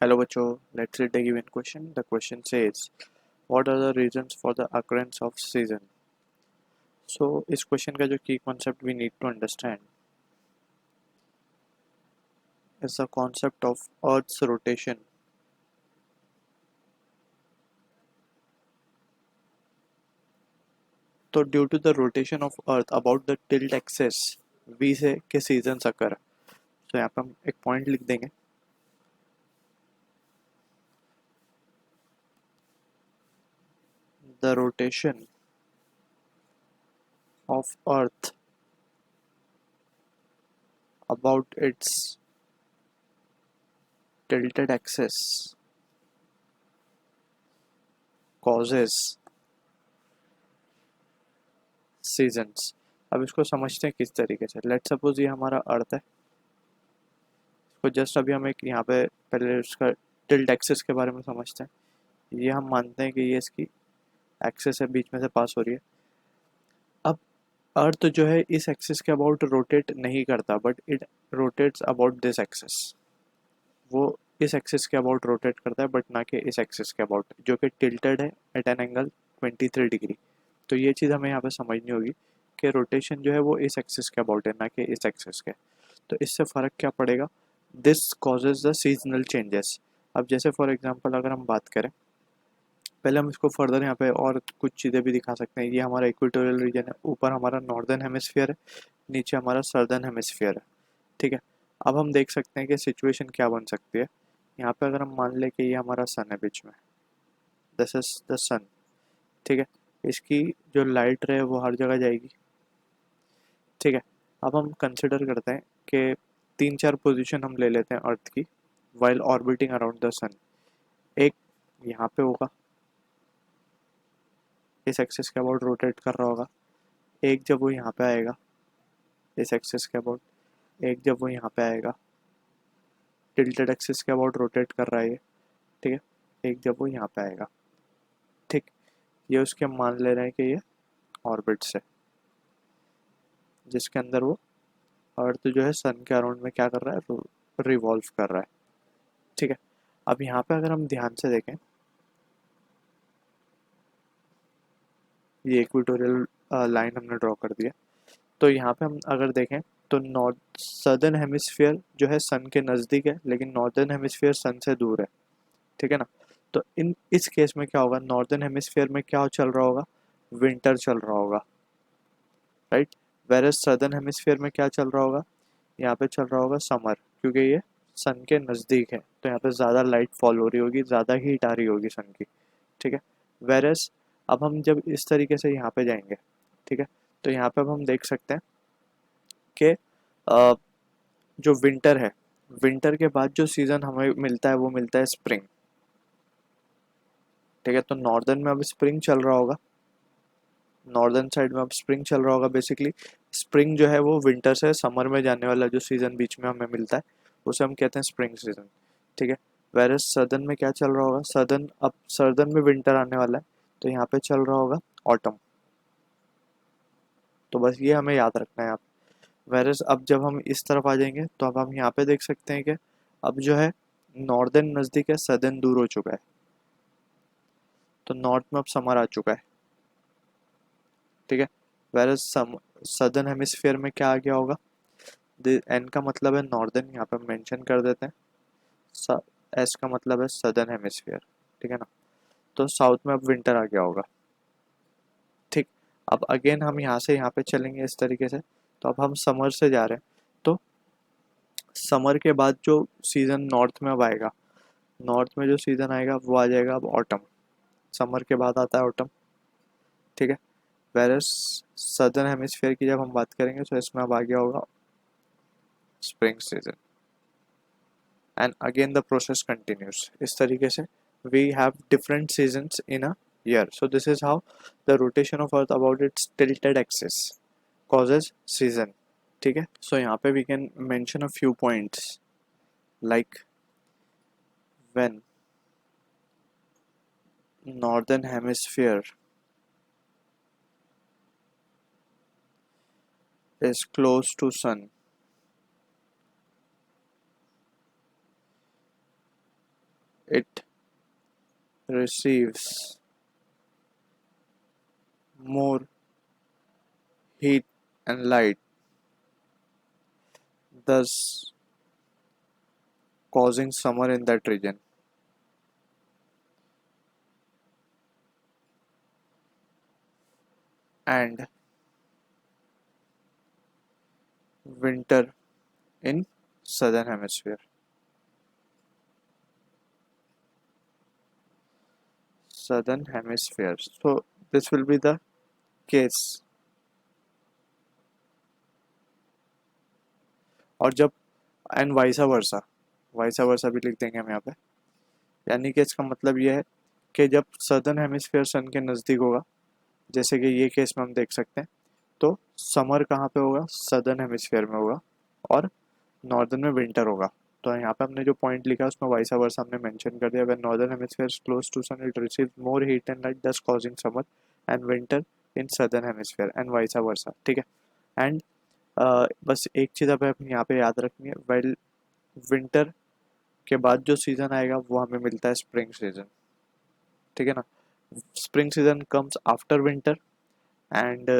Hello बच्चों, let's read the given question. The question says, what are the reasons for the occurrence of season? So इस question का जो key concept we need to understand is the concept of Earth's rotation. तो due to the rotation of Earth about the tilt axis, we say कि seasons occur. So यहाँ पे हम एक point लिख देंगे. The rotation of Earth about its tilted axis causes seasons. अब इसको समझते हैं किस तरीके से. लेट सपोज ये हमारा अर्थ है. इसको जस्ट अभी हम एक यहाँ पे पहले उसका टिल्ट एक्सिस के बारे में समझते हैं. ये हम मानते हैं कि ये इसकी एक्सिस है, बीच में से पास हो रही है. अब अर्थ जो है इस एक्सिस के अबाउट रोटेट नहीं करता, but it rotates about this axis. वो इस एक्सिस के अबाउट रोटेट करता है, बट ना कि इस एक्सिस के अबाउट, जो कि टिल्टेड है एट एन एंगल 23 डिग्री. तो ये चीज़ हमें यहाँ पे समझनी होगी कि रोटेशन जो है वो इस एक्सिस के अबाउट है, ना कि इस एक्सिस के. तो इससे फ़र्क क्या पड़ेगा? This causes the seasonal changes. अब जैसे फॉर एग्जांपल अगर हम बात करें, पहले हम इसको फर्दर यहाँ पे और कुछ चीज़ें भी दिखा सकते हैं. ये हमारा इक्वेटोरियल रीजन है, ऊपर हमारा नॉर्दर्न हेमिस्फीयर है, नीचे हमारा सदर्न हेमिस्फीयर है. ठीक है. अब हम देख सकते हैं कि सिचुएशन क्या बन सकती है. यहाँ पे अगर हम मान लें कि ये हमारा सन है बीच में, दिस इज द सन. ठीक है. इसकी जो लाइट रे है वो हर जगह जाएगी. ठीक है. अब हम कंसिडर करते हैं कि 3-4 पोजीशन हम ले लेते हैं अर्थ की वाइल ऑर्बिटिंग अराउंड द सन. एक यहाँ पे होगा, इस एक्सिस के अबाउट रोटेट कर रहा होगा. एक जब वो यहाँ पे आएगा, इस एक्सिस के अबाउट. एक जब वो यहाँ पे आएगा, टिल्टेड एक्सिस के अबाउट रोटेट कर रहा है ये. ठीक है. एक जब वो यहाँ पे आएगा. ठीक. ये उसके हम मान ले रहे हैं कि ये ऑर्बिट्स है, जिसके अंदर वो अर्थ जो है सन के अराउंड में क्या कर रहा है, रिवॉल्व कर रहा है. ठीक है. अब यहाँ पे अगर हम ध्यान से देखें, ये इक्वेटोरियल लाइन हमने ड्रॉ कर दिया. तो यहाँ पे हम अगर देखें तो नॉर्थ सदर्न हेमिस्फीयर जो है सन के नज़दीक है, लेकिन नॉर्दर्न हेमिस्फीयर सन से दूर है. ठीक है ना. तो इस केस में क्या होगा, नॉर्दर्न हेमिस्फीयर में क्या चल रहा होगा, विंटर चल रहा होगा, राइट. वेरस सदर्न हेमिस्फीयर में क्या चल रहा होगा, यहाँ पे चल रहा होगा समर, क्योंकि ये सन के नज़दीक है, तो यहाँ पे ज़्यादा लाइट फॉल हो रही होगी, ज़्यादा हीट आ रही होगी सन की. ठीक है. वेरस अब हम जब इस तरीके से यहाँ पे जाएंगे, ठीक है, तो यहाँ पे अब हम देख सकते हैं कि जो विंटर है, विंटर के बाद जो सीज़न हमें मिलता है वो मिलता है स्प्रिंग. ठीक है. तो नॉर्दर्न में अब स्प्रिंग चल रहा होगा, नॉर्दर्न साइड में अब स्प्रिंग चल रहा होगा. बेसिकली स्प्रिंग जो है वो विंटर से समर में जाने वाला जो सीज़न बीच में हमें मिलता है, उसे हम कहते हैं स्प्रिंग सीजन. ठीक है. वेरस सदर्न में क्या चल रहा होगा, सदर्न अब सदर्न में विंटर आने वाला है, तो यहाँ पे चल रहा होगा ऑटम. तो बस ये हमें याद रखना है आप. वेरस अब जब हम इस तरफ आ जाएंगे तो अब हम यहाँ पे देख सकते हैं कि अब जो है नॉर्दर्न नज़दीक है, सदर्न दूर हो चुका है. तो नॉर्थ में अब समर आ चुका है. ठीक है. वेरस सदर्न हेमिस्फीयर में क्या आ गया होगा, एन का मतलब है नॉर्दर्न, यहाँ पे मेंशन कर देते हैं. एस का मतलब है सदर्न हेमिस्फीयर. ठीक है ना. तो साउथ में अब विंटर आ गया होगा. ठीक. अब अगेन हम यहाँ से यहाँ पे चलेंगे इस तरीके से. तो अब हम समर से जा रहे हैं, तो समर के बाद जो सीज़न नॉर्थ में अब आएगा, नॉर्थ में जो सीज़न आएगा वो आ जाएगा अब ऑटम. समर के बाद आता है ऑटम. ठीक है. वेरस सदर्न हेमिस्फीयर की जब हम बात करेंगे तो इसमें अब आ गया होगा spring season. And again the process continuous. इस तरीके से we have different seasons in a year. So this is how the rotation of earth about its tilted axis causes season. ठीक है. So यहाँ पे we can mention a few points like when northern hemisphere is close to sun, it receives more heat and light, thus causing summer in that region. And winter in southern hemisphere. Southern hemisphere. So this will be the case. और जब and vice वर्सा भी लिख देंगे हम यहाँ पे, यानी कि इसका मतलब ये है कि जब सदर्न हेमिस्फीयर सन के नज़दीक होगा, जैसे कि ये केस में हम देख सकते हैं, तो समर कहाँ पे होगा, सदर्न हेमिस्फीयर में होगा और नॉर्दर्न में विंटर होगा. तो यहाँ पे हमने जो पॉइंट लिखा है उसमें वाइसा वर्सा हमने मेंशन कर दिया. When northern hemisphere is close to sun it receives more heat and light thus causing summer and winter in southern hemisphere and vice versa. ठीक है. एंड बस एक चीज़ अब यहाँ पे याद रखनी है, वेल विंटर के बाद जो सीज़न आएगा वो हमें मिलता है स्प्रिंग सीजन. ठीक है ना. Spring season comes after winter and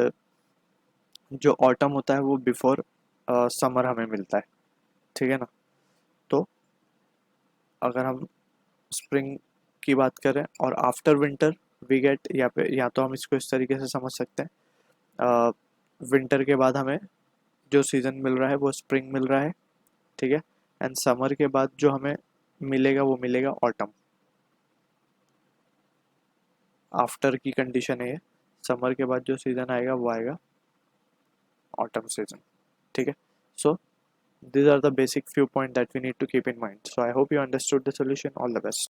जो ऑटम होता है वो बिफोर समर हमें मिलता है. ठीक है ना. तो अगर हम स्प्रिंग की बात करें और आफ्टर विंटर वी गेट, या पे या तो हम इसको इस तरीके से समझ सकते हैं, विंटर के बाद हमें जो सीज़न मिल रहा है वो स्प्रिंग मिल रहा है. ठीक है. एंड समर के बाद जो हमें मिलेगा वो मिलेगा ऑटम. आफ्टर की कंडीशन है ये. समर के बाद जो सीज़न आएगा वो आएगा ऑटम सीजन. ठीक है. सो these are the basic few points that we need to keep in mind. So I hope you understood the solution. All the best.